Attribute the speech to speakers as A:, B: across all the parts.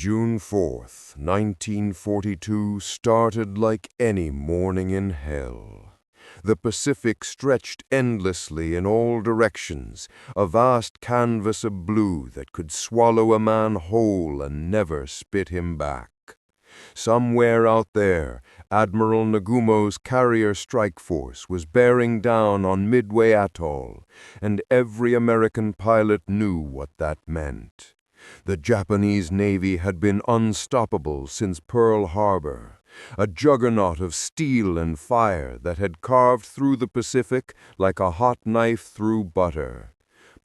A: June 4th, 1942 started like any morning in hell. The Pacific stretched endlessly in all directions, a vast canvas of blue that could swallow a man whole and never spit him back. Somewhere out there, Admiral Nagumo's carrier strike force was bearing down on Midway Atoll, and every American pilot knew what that meant. The Japanese Navy had been unstoppable since Pearl Harbor, a juggernaut of steel and fire that had carved through the Pacific like a hot knife through butter.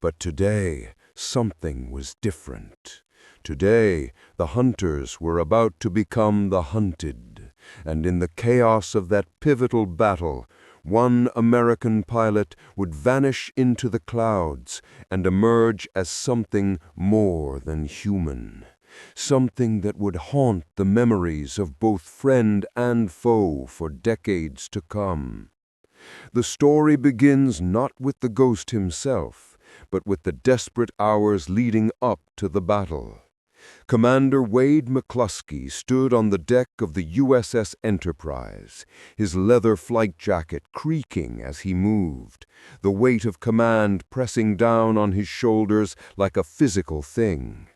A: But today, something was different. Today, the hunters were about to become the hunted, and in the chaos of that pivotal battle, one American pilot would vanish into the clouds and emerge as something more than human, something that would haunt the memories of both friend and foe for decades to come. The story begins not with the ghost himself, but with the desperate hours leading up to the battle. Commander Wade McCluskey stood on the deck of the USS Enterprise, his leather flight jacket creaking as he moved, the weight of command pressing down on his shoulders like a physical thing.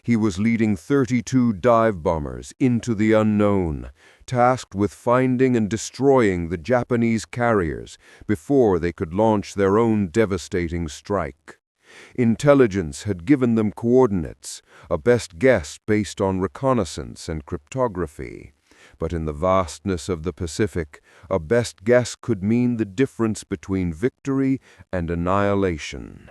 A: He was leading 32 dive bombers into the unknown, tasked with finding and destroying the Japanese carriers before they could launch their own devastating strike. Intelligence had given them coordinates, a best guess based on reconnaissance and cryptography. But in the vastness of the Pacific, a best guess could mean the difference between victory and annihilation.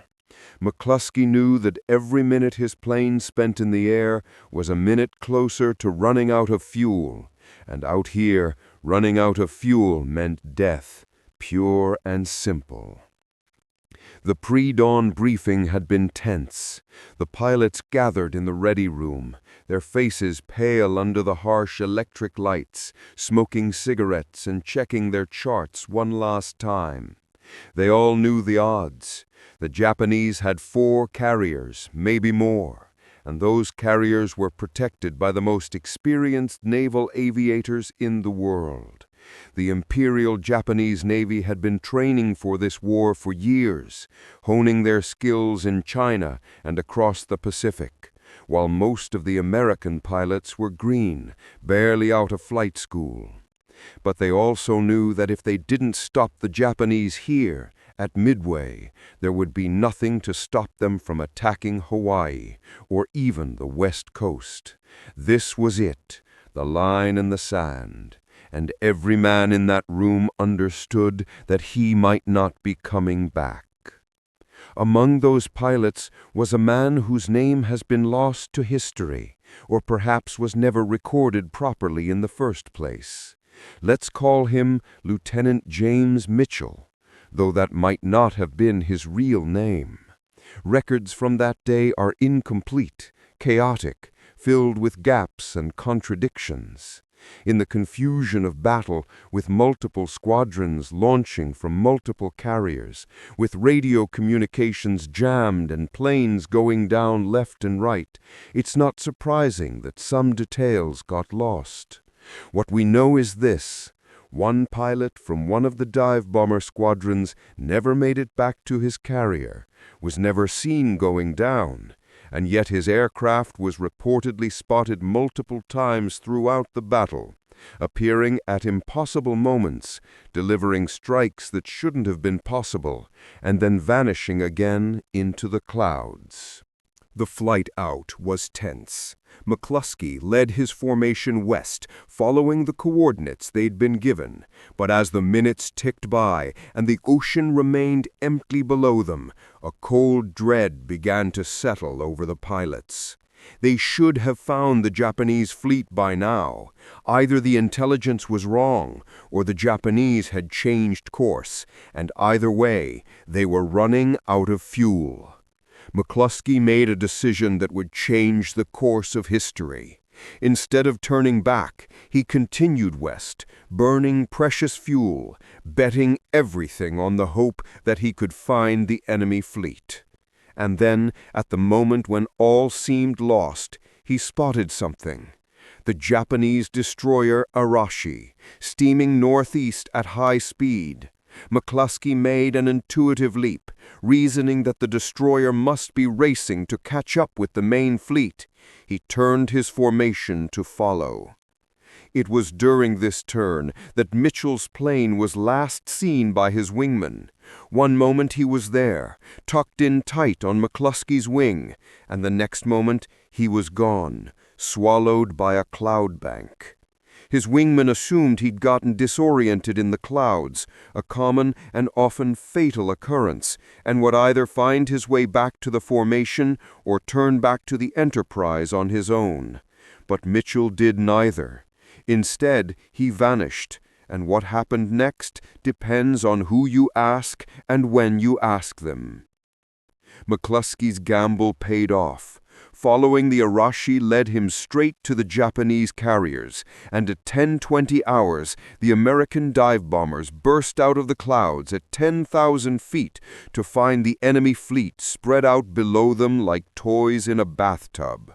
A: McCluskey knew that every minute his plane spent in the air was a minute closer to running out of fuel, and out here, running out of fuel meant death, pure and simple. The pre-dawn briefing had been tense. The pilots gathered in the ready room, their faces pale under the harsh electric lights, smoking cigarettes and checking their charts one last time. They all knew the odds. The Japanese had 4 carriers, maybe more, and those carriers were protected by the most experienced naval aviators in the world. The Imperial Japanese Navy had been training for this war for years, honing their skills in China and across the Pacific, while most of the American pilots were green, barely out of flight school. But they also knew that if they didn't stop the Japanese here, at Midway, there would be nothing to stop them from attacking Hawaii, or even the West Coast. This was it, the line in the sand. And every man in that room understood that he might not be coming back. Among those pilots was a man whose name has been lost to history, or perhaps was never recorded properly in the first place. Let's call him Lieutenant James Mitchell, though that might not have been his real name. Records from that day are incomplete, chaotic, filled with gaps and contradictions. In the confusion of battle, with multiple squadrons launching from multiple carriers, with radio communications jammed and planes going down left and right, it's not surprising that some details got lost. What we know is this: one pilot from one of the dive bomber squadrons never made it back to his carrier, was never seen going down, and yet his aircraft was reportedly spotted multiple times throughout the battle, appearing at impossible moments, delivering strikes that shouldn't have been possible, and then vanishing again into the clouds. The flight out was tense. McCluskey led his formation west, following the coordinates they'd been given. But as the minutes ticked by and the ocean remained empty below them, a cold dread began to settle over the pilots. They should have found the Japanese fleet by now. Either the intelligence was wrong, or the Japanese had changed course, and either way, they were running out of fuel. McCluskey made a decision that would change the course of history. Instead of turning back, he continued west, burning precious fuel, betting everything on the hope that he could find the enemy fleet. And then, at the moment when all seemed lost, he spotted something. The Japanese destroyer Arashi, steaming northeast at high speed. McCluskey made an intuitive leap, reasoning that the destroyer must be racing to catch up with the main fleet. He turned his formation to follow. It was during this turn that Mitchell's plane was last seen by his wingman. One moment he was there, tucked in tight on McCluskey's wing, and the next moment he was gone, swallowed by a cloud bank. His wingman assumed he'd gotten disoriented in the clouds, a common and often fatal occurrence, and would either find his way back to the formation or turn back to the Enterprise on his own. But Mitchell did neither. Instead, he vanished, and what happened next depends on who you ask and when you ask them. McCluskey's gamble paid off. Following the Arashi led him straight to the Japanese carriers, and at 10:20 hours, the American dive bombers burst out of the clouds at 10,000 feet to find the enemy fleet spread out below them like toys in a bathtub.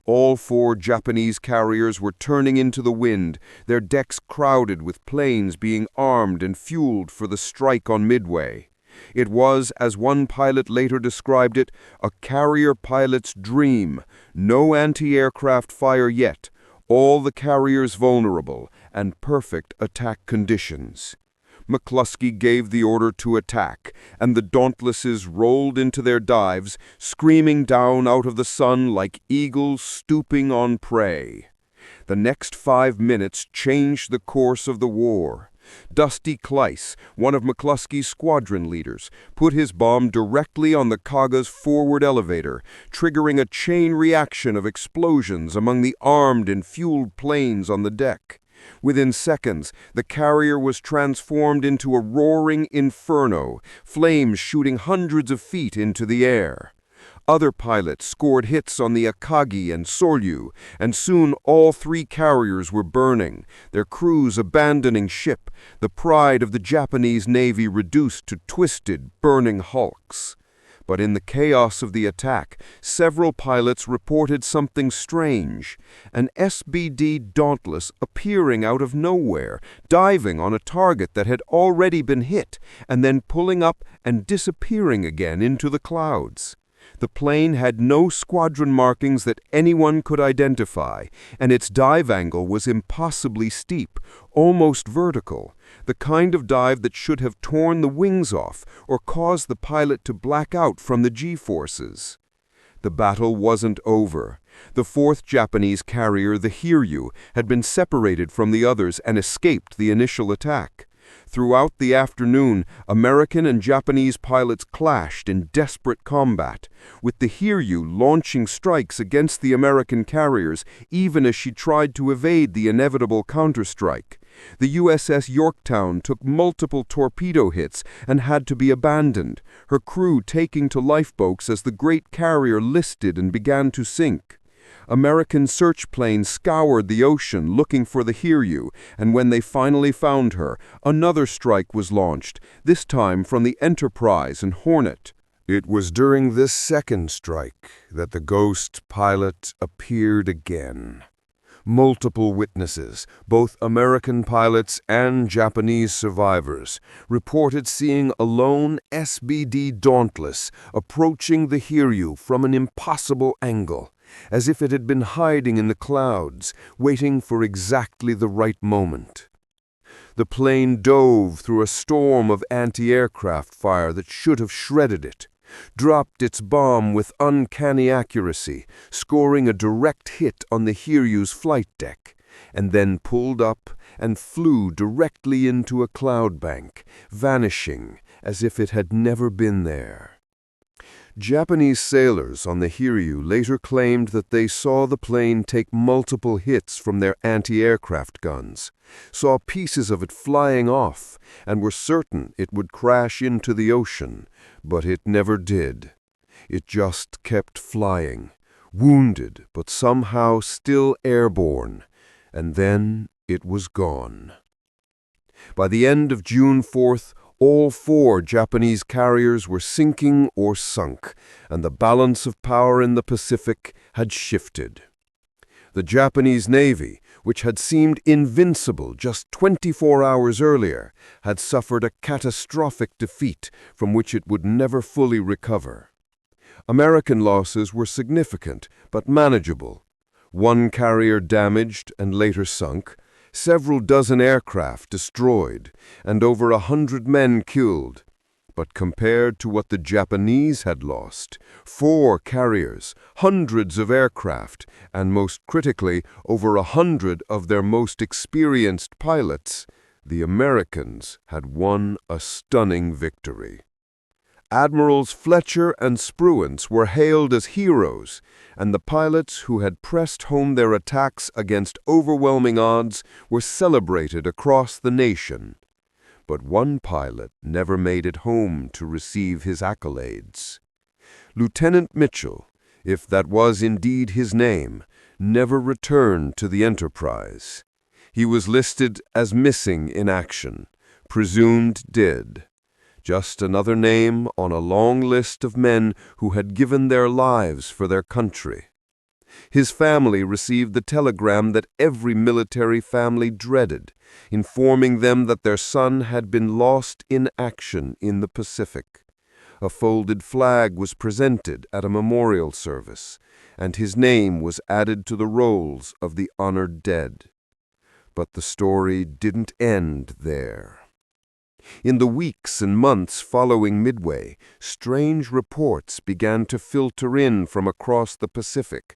A: All 4 Japanese carriers were turning into the wind, their decks crowded with planes being armed and fueled for the strike on Midway. It was, as one pilot later described it, a carrier pilot's dream. No anti-aircraft fire yet, all the carriers vulnerable, and perfect attack conditions. McCluskey gave the order to attack, and the Dauntlesses rolled into their dives, screaming down out of the sun like eagles stooping on prey. The next 5 minutes changed the course of the war. Dusty Cleiss, one of McCluskey's squadron leaders, put his bomb directly on the Kaga's forward elevator, triggering a chain reaction of explosions among the armed and fueled planes on the deck. Within seconds, the carrier was transformed into a roaring inferno, flames shooting hundreds of feet into the air. Other pilots scored hits on the Akagi and Soryu, and soon all 3 carriers were burning, their crews abandoning ship, the pride of the Japanese Navy reduced to twisted, burning hulks. But in the chaos of the attack, several pilots reported something strange, an SBD Dauntless appearing out of nowhere, diving on a target that had already been hit, and then pulling up and disappearing again into the clouds. The plane had no squadron markings that anyone could identify, and its dive angle was impossibly steep, almost vertical, the kind of dive that should have torn the wings off or caused the pilot to black out from the G-forces. The battle wasn't over. The 4th Japanese carrier, the Hiryu, had been separated from the others and escaped the initial attack. Throughout the afternoon, American and Japanese pilots clashed in desperate combat, with the Hiryu launching strikes against the American carriers even as she tried to evade the inevitable counterstrike. The USS Yorktown took multiple torpedo hits and had to be abandoned, her crew taking to lifeboats as the great carrier listed and began to sink. American search planes scoured the ocean looking for the Hiryu, and when they finally found her, another strike was launched, this time from the Enterprise and Hornet. It was during this second strike that the Ghost Pilot appeared again. Multiple witnesses, both American pilots and Japanese survivors, reported seeing a lone SBD Dauntless approaching the Hiryu from an impossible angle, as if it had been hiding in the clouds, waiting for exactly the right moment. The plane dove through a storm of anti-aircraft fire that should have shredded it, dropped its bomb with uncanny accuracy, scoring a direct hit on the Hiryu's flight deck, and then pulled up and flew directly into a cloud bank, vanishing as if it had never been there. Japanese sailors on the Hiryu later claimed that they saw the plane take multiple hits from their anti-aircraft guns, saw pieces of it flying off, and were certain it would crash into the ocean, but it never did. It just kept flying, wounded but somehow still airborne, and then it was gone. By the end of June 4th, all 4 Japanese carriers were sinking or sunk, and the balance of power in the Pacific had shifted. The Japanese Navy, which had seemed invincible just 24 hours earlier, had suffered a catastrophic defeat from which it would never fully recover. American losses were significant but manageable. One carrier damaged and later sunk, several dozen aircraft destroyed, and over 100 men killed. But compared to what the Japanese had lost, 4 carriers, hundreds of aircraft, and most critically, over 100 of their most experienced pilots, the Americans had won a stunning victory. Admirals Fletcher and Spruance were hailed as heroes, and the pilots who had pressed home their attacks against overwhelming odds were celebrated across the nation. But one pilot never made it home to receive his accolades. Lieutenant Mitchell, if that was indeed his name, never returned to the Enterprise. He was listed as missing in action, presumed dead. Just another name on a long list of men who had given their lives for their country. His family received the telegram that every military family dreaded, informing them that their son had been lost in action in the Pacific. A folded flag was presented at a memorial service, and his name was added to the rolls of the honored dead. But the story didn't end there. In the weeks and months following Midway, strange reports began to filter in from across the Pacific.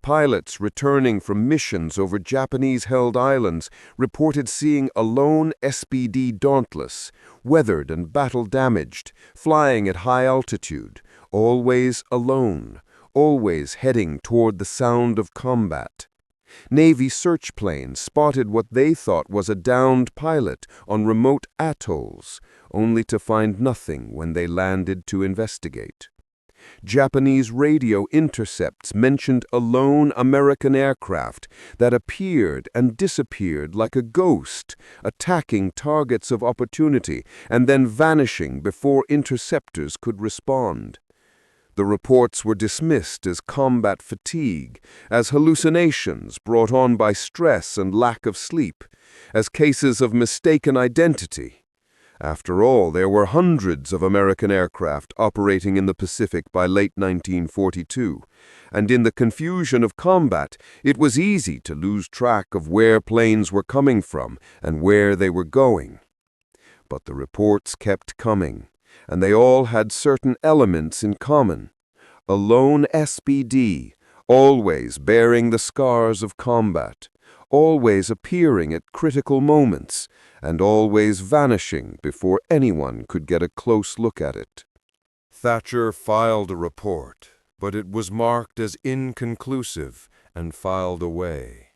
A: Pilots returning from missions over Japanese-held islands reported seeing a lone SBD Dauntless, weathered and battle-damaged, flying at high altitude, always alone, always heading toward the sound of combat. Navy search planes spotted what they thought was a downed pilot on remote atolls, only to find nothing when they landed to investigate. Japanese radio intercepts mentioned a lone American aircraft that appeared and disappeared like a ghost, attacking targets of opportunity and then vanishing before interceptors could respond. The reports were dismissed as combat fatigue, as hallucinations brought on by stress and lack of sleep, as cases of mistaken identity. After all, there were hundreds of American aircraft operating in the Pacific by late 1942, and in the confusion of combat, it was easy to lose track of where planes were coming from and where they were going. But the reports kept coming, and they all had certain elements in common. A lone SBD, always bearing the scars of combat, always appearing at critical moments, and always vanishing before anyone could get a close look at it. Thatcher filed a report, but it was marked as inconclusive and filed away.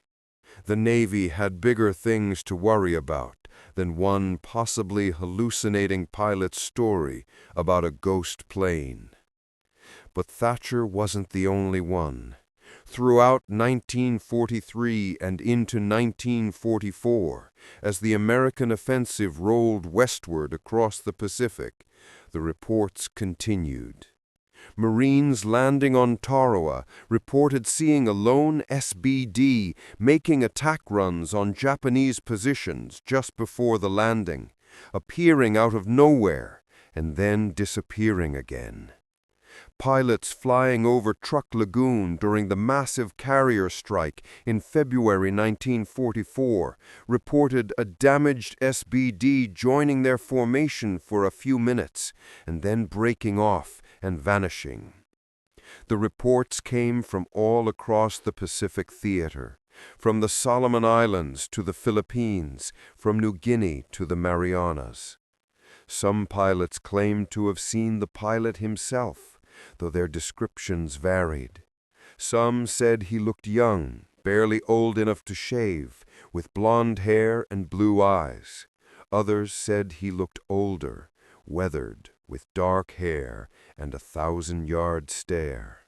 A: The Navy had bigger things to worry about than one possibly hallucinating pilot's story about a ghost plane. But Thatcher wasn't the only one. Throughout 1943 and into 1944, as the American offensive rolled westward across the Pacific, the reports continued. Marines landing on Tarawa reported seeing a lone SBD making attack runs on Japanese positions just before the landing, appearing out of nowhere and then disappearing again. Pilots flying over Truk Lagoon during the massive carrier strike in February 1944 reported a damaged SBD joining their formation for a few minutes and then breaking off and vanishing. The reports came from all across the Pacific theater, from the Solomon Islands to the Philippines, from New Guinea to the Marianas. Some pilots claimed to have seen the pilot himself, though their descriptions varied. Some said he looked young, barely old enough to shave, with blonde hair and blue eyes. Others said he looked older, weathered, with dark hair and a 1,000-yard stare.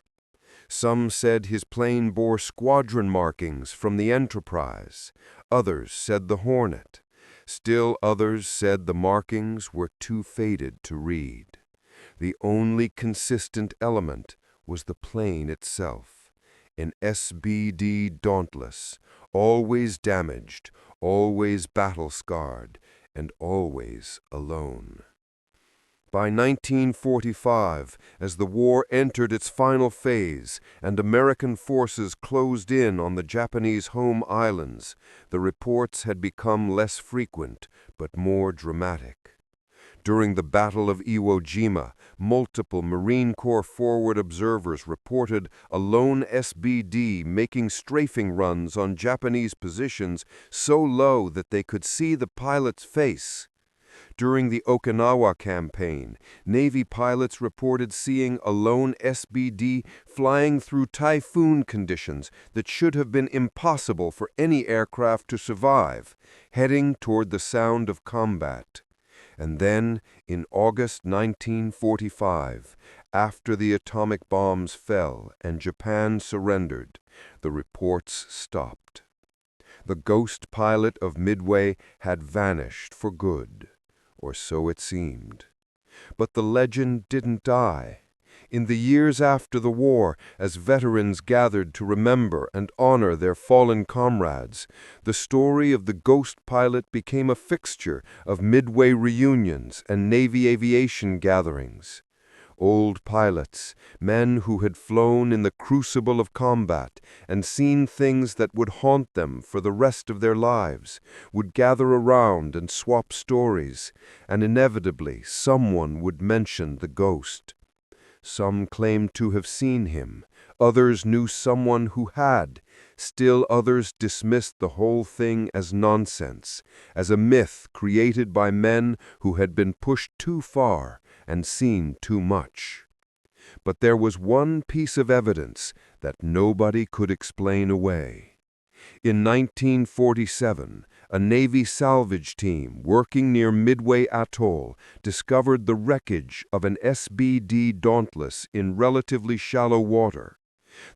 A: Some said his plane bore squadron markings from the Enterprise. Others said the Hornet. Still others said the markings were too faded to read. The only consistent element was the plane itself. an SBD Dauntless, always damaged, always battle-scarred, and always alone. By 1945, as the war entered its final phase and American forces closed in on the Japanese home islands, the reports had become less frequent but more dramatic. During the Battle of Iwo Jima, multiple Marine Corps forward observers reported a lone SBD making strafing runs on Japanese positions so low that they could see the pilot's face. During the Okinawa campaign, Navy pilots reported seeing a lone SBD flying through typhoon conditions that should have been impossible for any aircraft to survive, heading toward the sound of combat. And then, in August 1945, after the atomic bombs fell and Japan surrendered, the reports stopped. The Ghost Pilot of Midway had vanished for good, or so it seemed. But the legend didn't die. In the years after the war, as veterans gathered to remember and honor their fallen comrades, the story of the Ghost Pilot became a fixture of Midway reunions and Navy aviation gatherings. Old pilots, men who had flown in the crucible of combat and seen things that would haunt them for the rest of their lives, would gather around and swap stories, and inevitably someone would mention the ghost. Some claimed to have seen him, others knew someone who had, still others dismissed the whole thing as nonsense, as a myth created by men who had been pushed too far and seen too much. But there was one piece of evidence that nobody could explain away. In 1947, a Navy salvage team working near Midway Atoll discovered the wreckage of an SBD Dauntless in relatively shallow water.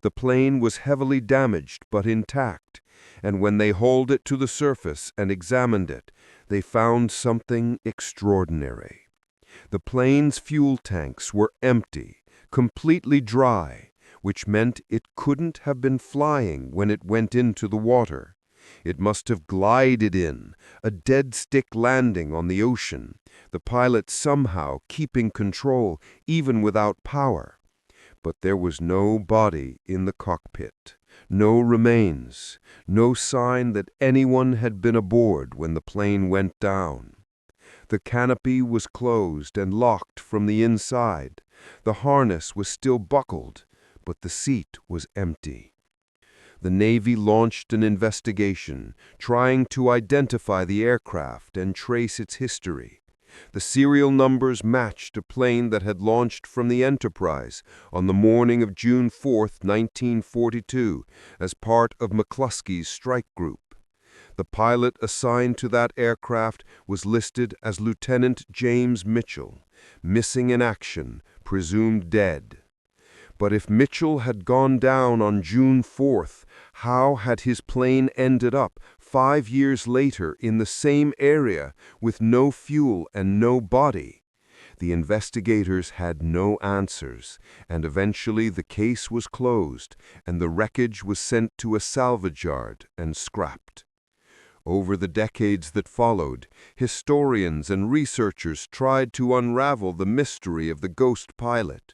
A: The plane was heavily damaged but intact, and when they hauled it to the surface and examined it, they found something extraordinary. The plane's fuel tanks were empty, completely dry, which meant it couldn't have been flying when it went into the water. It must have glided in, a dead-stick landing on the ocean, the pilot somehow keeping control even without power. But there was no body in the cockpit, no remains, no sign that anyone had been aboard when the plane went down. The canopy was closed and locked from the inside. The harness was still buckled, but the seat was empty. The Navy launched an investigation, trying to identify the aircraft and trace its history. The serial numbers matched a plane that had launched from the Enterprise on the morning of June 4, 1942, as part of McCluskey's strike group. The pilot assigned to that aircraft was listed as Lieutenant James Mitchell, missing in action, presumed dead. But if Mitchell had gone down on June 4th, how had his plane ended up 5 years later in the same area with no fuel and no body? The investigators had no answers, and eventually the case was closed and the wreckage was sent to a salvage yard and scrapped. Over the decades that followed, historians and researchers tried to unravel the mystery of the Ghost Pilot.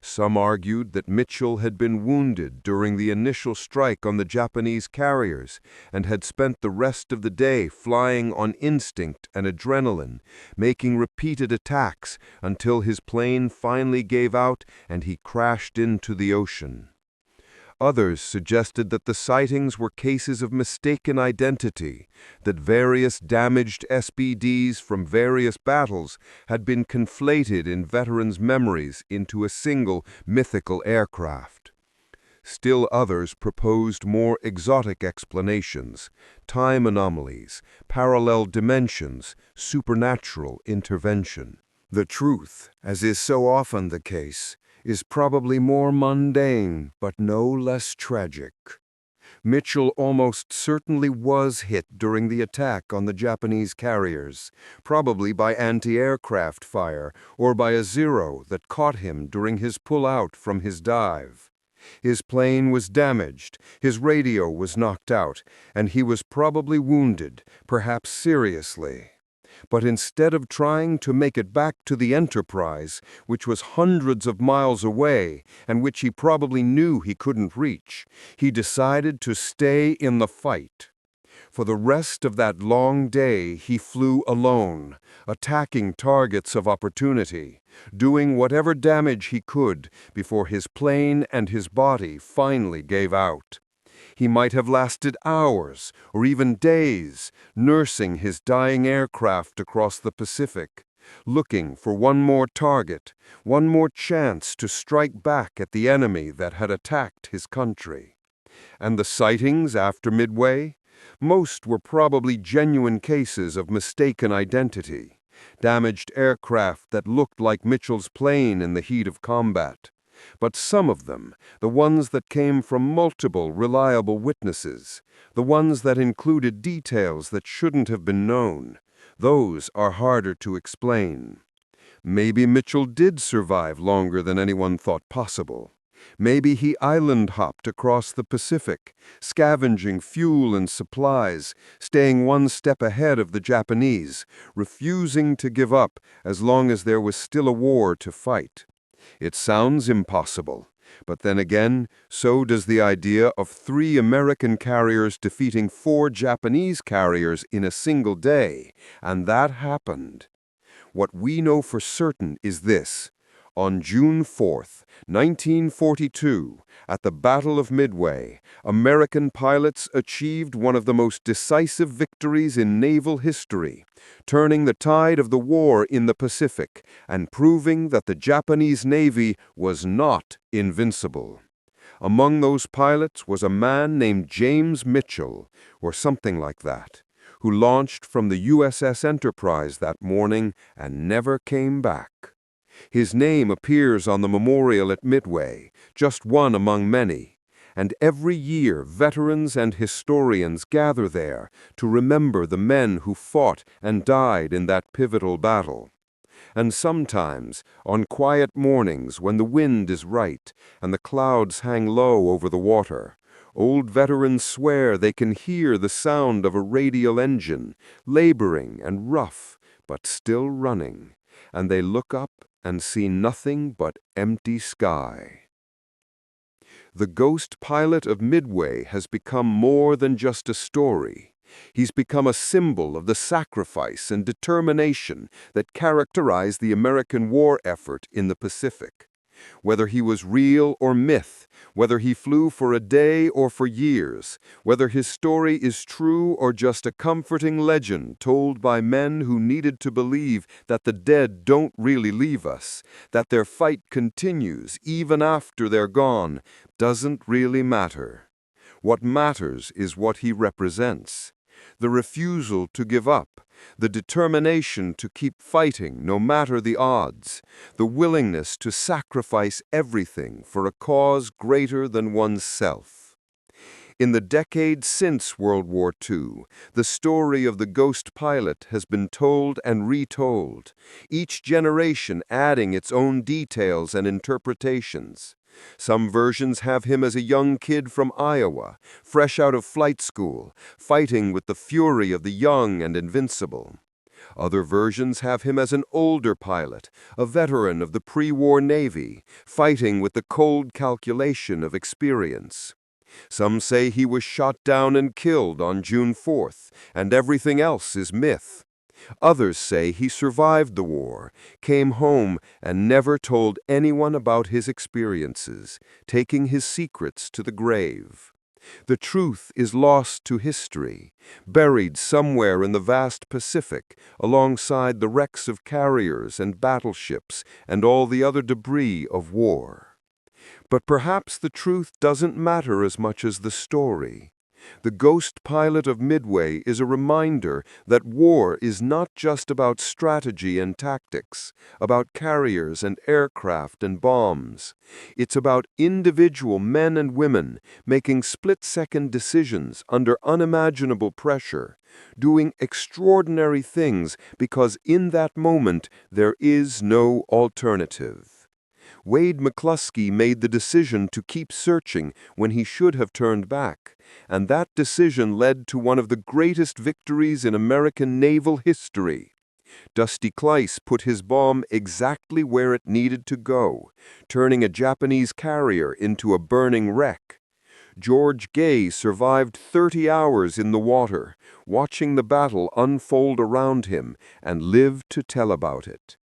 A: Some argued that Mitchell had been wounded during the initial strike on the Japanese carriers and had spent the rest of the day flying on instinct and adrenaline, making repeated attacks until his plane finally gave out and he crashed into the ocean. Others suggested that the sightings were cases of mistaken identity, that various damaged SBDs from various battles had been conflated in veterans' memories into a single mythical aircraft. Still others proposed more exotic explanations, time anomalies, parallel dimensions, supernatural intervention. The truth, as is so often the case, is probably more mundane, but no less tragic. Mitchell almost certainly was hit during the attack on the Japanese carriers, probably by anti-aircraft fire or by a Zero that caught him during his pull-out from his dive. His plane was damaged, his radio was knocked out, and he was probably wounded, perhaps seriously. But instead of trying to make it back to the Enterprise, which was hundreds of miles away and which he probably knew he couldn't reach, he decided to stay in the fight. For the rest of that long day, he flew alone, attacking targets of opportunity, doing whatever damage he could before his plane and his body finally gave out. He might have lasted hours or even days, nursing his dying aircraft across the Pacific, looking for one more target, one more chance to strike back at the enemy that had attacked his country. And the sightings after Midway? Most were probably genuine cases of mistaken identity, damaged aircraft that looked like Mitchell's plane in the heat of combat. But some of them, the ones that came from multiple reliable witnesses, the ones that included details that shouldn't have been known, those are harder to explain. Maybe Mitchell did survive longer than anyone thought possible. Maybe he island-hopped across the Pacific, scavenging fuel and supplies, staying one step ahead of the Japanese, refusing to give up as long as there was still a war to fight. It sounds impossible, but then again, so does the idea of 3 American carriers defeating 4 Japanese carriers in a single day, and that happened. What we know for certain is this. On June 4th, 1942, at the Battle of Midway, American pilots achieved one of the most decisive victories in naval history, turning the tide of the war in the Pacific and proving that the Japanese Navy was not invincible. Among those pilots was a man named James Mitchell, or something like that, who launched from the USS Enterprise that morning and never came back. His name appears on the memorial at Midway, just one among many, and every year veterans and historians gather there to remember the men who fought and died in that pivotal battle. And sometimes, on quiet mornings when the wind is right and the clouds hang low over the water, old veterans swear they can hear the sound of a radial engine, laboring and rough, but still running, and they look up and see nothing but empty sky. The Ghost Pilot of Midway has become more than just a story. He's become a symbol of the sacrifice and determination that characterize the American war effort in the Pacific. Whether he was real or myth, whether he flew for a day or for years, whether his story is true or just a comforting legend told by men who needed to believe that the dead don't really leave us, that their fight continues even after they're gone, doesn't really matter. What matters is what he represents. The refusal to give up, the determination to keep fighting no matter the odds, the willingness to sacrifice everything for a cause greater than oneself. In the decades since World War II, the story of the Ghost Pilot has been told and retold, each generation adding its own details and interpretations. Some versions have him as a young kid from Iowa, fresh out of flight school, fighting with the fury of the young and invincible. Other versions have him as an older pilot, a veteran of the pre-war Navy, fighting with the cold calculation of experience. Some say he was shot down and killed on June 4th, and everything else is myth. Others say he survived the war, came home, and never told anyone about his experiences, taking his secrets to the grave. The truth is lost to history, buried somewhere in the vast Pacific, alongside the wrecks of carriers and battleships and all the other debris of war. But perhaps the truth doesn't matter as much as the story. The Ghost Pilot of Midway is a reminder that war is not just about strategy and tactics, about carriers and aircraft and bombs. It's about individual men and women making split-second decisions under unimaginable pressure, doing extraordinary things because in that moment there is no alternative. Wade McCluskey made the decision to keep searching when he should have turned back, and that decision led to one of the greatest victories in American naval history. Dusty Cleiss put his bomb exactly where it needed to go, turning a Japanese carrier into a burning wreck. George Gay survived 30 hours in the water, watching the battle unfold around him, and lived to tell about it.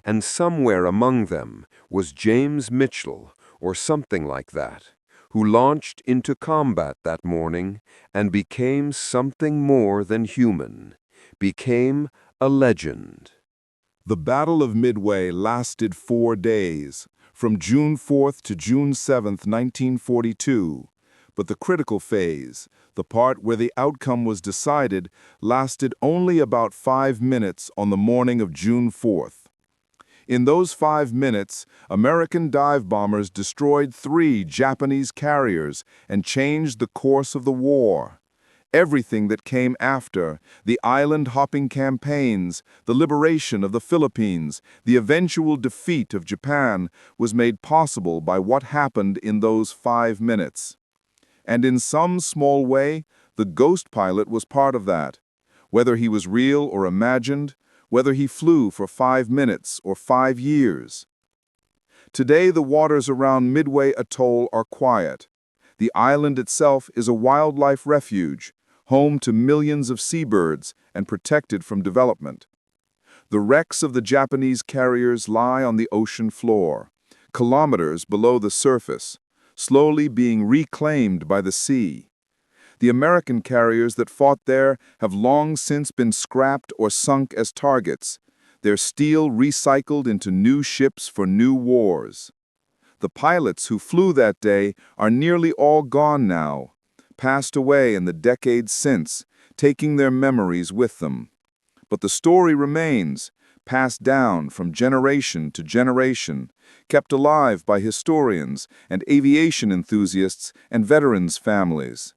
A: And somewhere among them was James Mitchell, or something like that, who launched into combat that morning and became something more than human, became a legend.
B: The Battle of Midway lasted 4 days, from June 4th to June 7th, 1942. But the critical phase, the part where the outcome was decided, lasted only about 5 minutes on the morning of June 4th. In those 5 minutes, American dive bombers destroyed 3 Japanese carriers and changed the course of the war. Everything that came after, the island-hopping campaigns, the liberation of the Philippines, the eventual defeat of Japan, was made possible by what happened in those 5 minutes. And in some small way, the Ghost Pilot was part of that. Whether he was real or imagined, whether he flew for 5 minutes or 5 years. Today, the waters around Midway Atoll are quiet. The island itself is a wildlife refuge, home to millions of seabirds and protected from development. The wrecks of the Japanese carriers lie on the ocean floor, kilometers below the surface, slowly being reclaimed by the sea. The American carriers that fought there have long since been scrapped or sunk as targets, their steel recycled into new ships for new wars. The pilots who flew that day are nearly all gone now, passed away in the decades since, taking their memories with them. But the story remains, passed down from generation to generation, kept alive by historians and aviation enthusiasts and veterans' families.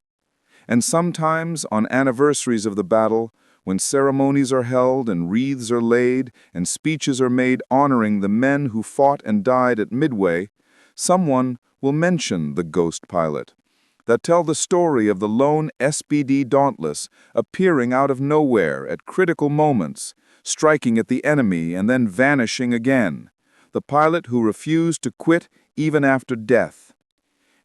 B: And sometimes, on anniversaries of the battle, when ceremonies are held and wreaths are laid and speeches are made honoring the men who fought and died at Midway, someone will mention the Ghost Pilot, that tell the story of the lone SPD Dauntless appearing out of nowhere at critical moments, striking at the enemy and then vanishing again, the pilot who refused to quit even after death.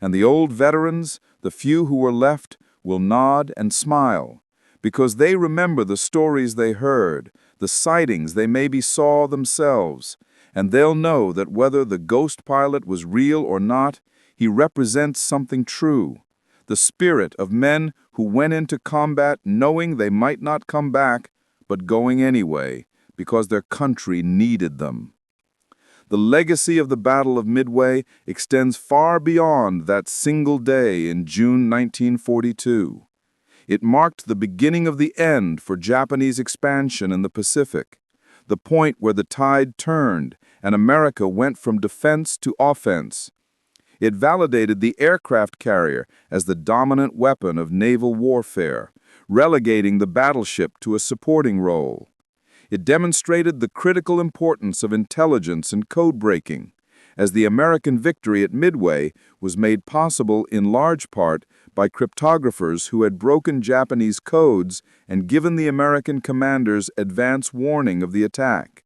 B: And the old veterans, the few who were left, will nod and smile, because they remember the stories they heard, the sightings they maybe saw themselves, and they'll know that whether the Ghost Pilot was real or not, he represents something true, the spirit of men who went into combat knowing they might not come back, but going anyway, because their country needed them. The legacy of the Battle of Midway extends far beyond that single day in June 1942. It marked the beginning of the end for Japanese expansion in the Pacific, the point where the tide turned and America went from defense to offense. It validated the aircraft carrier as the dominant weapon of naval warfare, relegating the battleship to a supporting role. It demonstrated the critical importance of intelligence and code-breaking, as the American victory at Midway was made possible in large part by cryptographers who had broken Japanese codes and given the American commanders advance warning of the attack.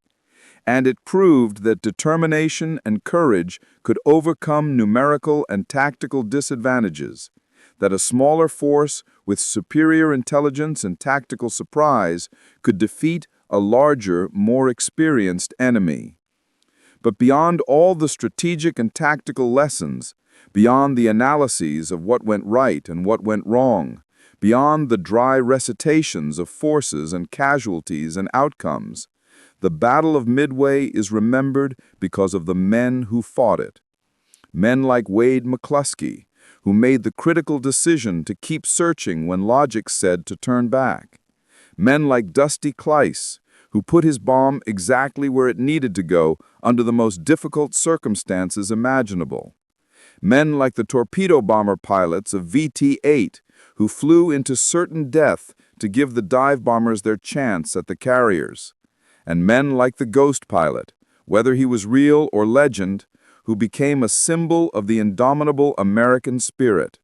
B: And it proved that determination and courage could overcome numerical and tactical disadvantages, that a smaller force with superior intelligence and tactical surprise could defeat a larger, more experienced enemy. But beyond all the strategic and tactical lessons, beyond the analyses of what went right and what went wrong, beyond the dry recitations of forces and casualties and outcomes, the Battle of Midway is remembered because of the men who fought it. Men like Wade McCluskey, who made the critical decision to keep searching when logic said to turn back. Men like Dusty Cleiss, who put his bomb exactly where it needed to go under the most difficult circumstances imaginable. Men like the torpedo bomber pilots of VT-8, who flew into certain death to give the dive bombers their chance at the carriers. And men like the Ghost Pilot, whether he was real or legend, who became a symbol of the indomitable American spirit.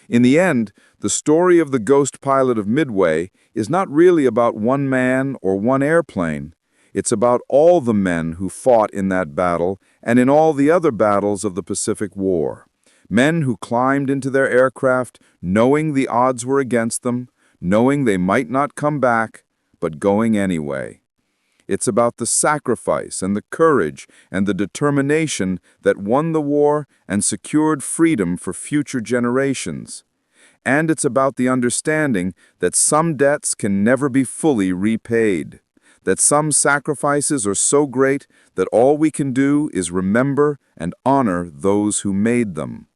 B: In the end, the story of the Ghost Pilot of Midway is not really about one man or one airplane. It's about all the men who fought in that battle and in all the other battles of the Pacific War. Men who climbed into their aircraft knowing the odds were against them, knowing they might not come back, but going anyway. It's about the sacrifice and the courage and the determination that won the war and secured freedom for future generations. And it's about the understanding that some debts can never be fully repaid, that some sacrifices are so great that all we can do is remember and honor those who made them.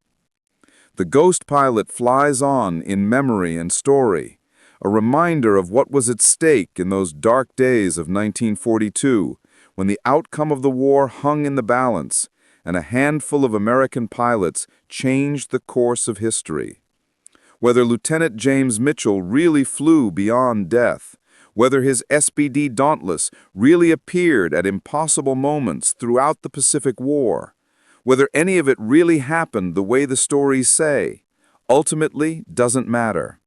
B: The Ghost Pilot flies on in memory and story, a reminder of what was at stake in those dark days of 1942, when the outcome of the war hung in the balance, and a handful of American pilots changed the course of history. Whether Lieutenant James Mitchell really flew beyond death, whether his SPD Dauntless really appeared at impossible moments throughout the Pacific War, whether any of it really happened the way the stories say, ultimately doesn't matter.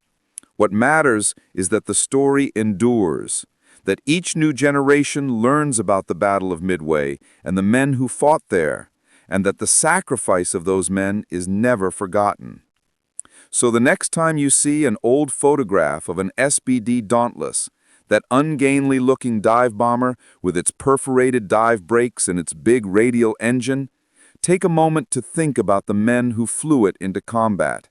B: What matters is that the story endures, that each new generation learns about the Battle of Midway and the men who fought there, and that the sacrifice of those men is never forgotten. So the next time you see an old photograph of an SPD Dauntless, that ungainly-looking dive bomber with its perforated dive brakes and its big radial engine, take a moment to think about the men who flew it into combat.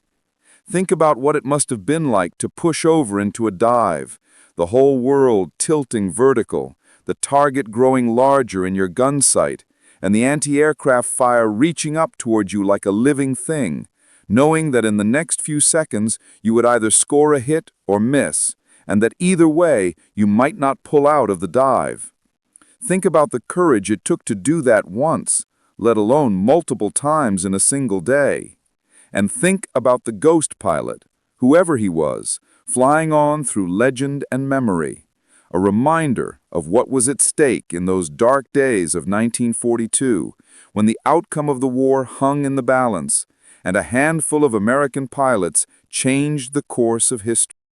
B: Think about what it must have been like to push over into a dive, the whole world tilting vertical, the target growing larger in your gun sight, and the anti-aircraft fire reaching up toward you like a living thing, knowing that in the next few seconds you would either score a hit or miss, and that either way you might not pull out of the dive. Think about the courage it took to do that once, let alone multiple times in a single day. And think about the Ghost Pilot, whoever he was, flying on through legend and memory, a reminder of what was at stake in those dark days of 1942, when the outcome of the war hung in the balance, and a handful of American pilots changed the course of history.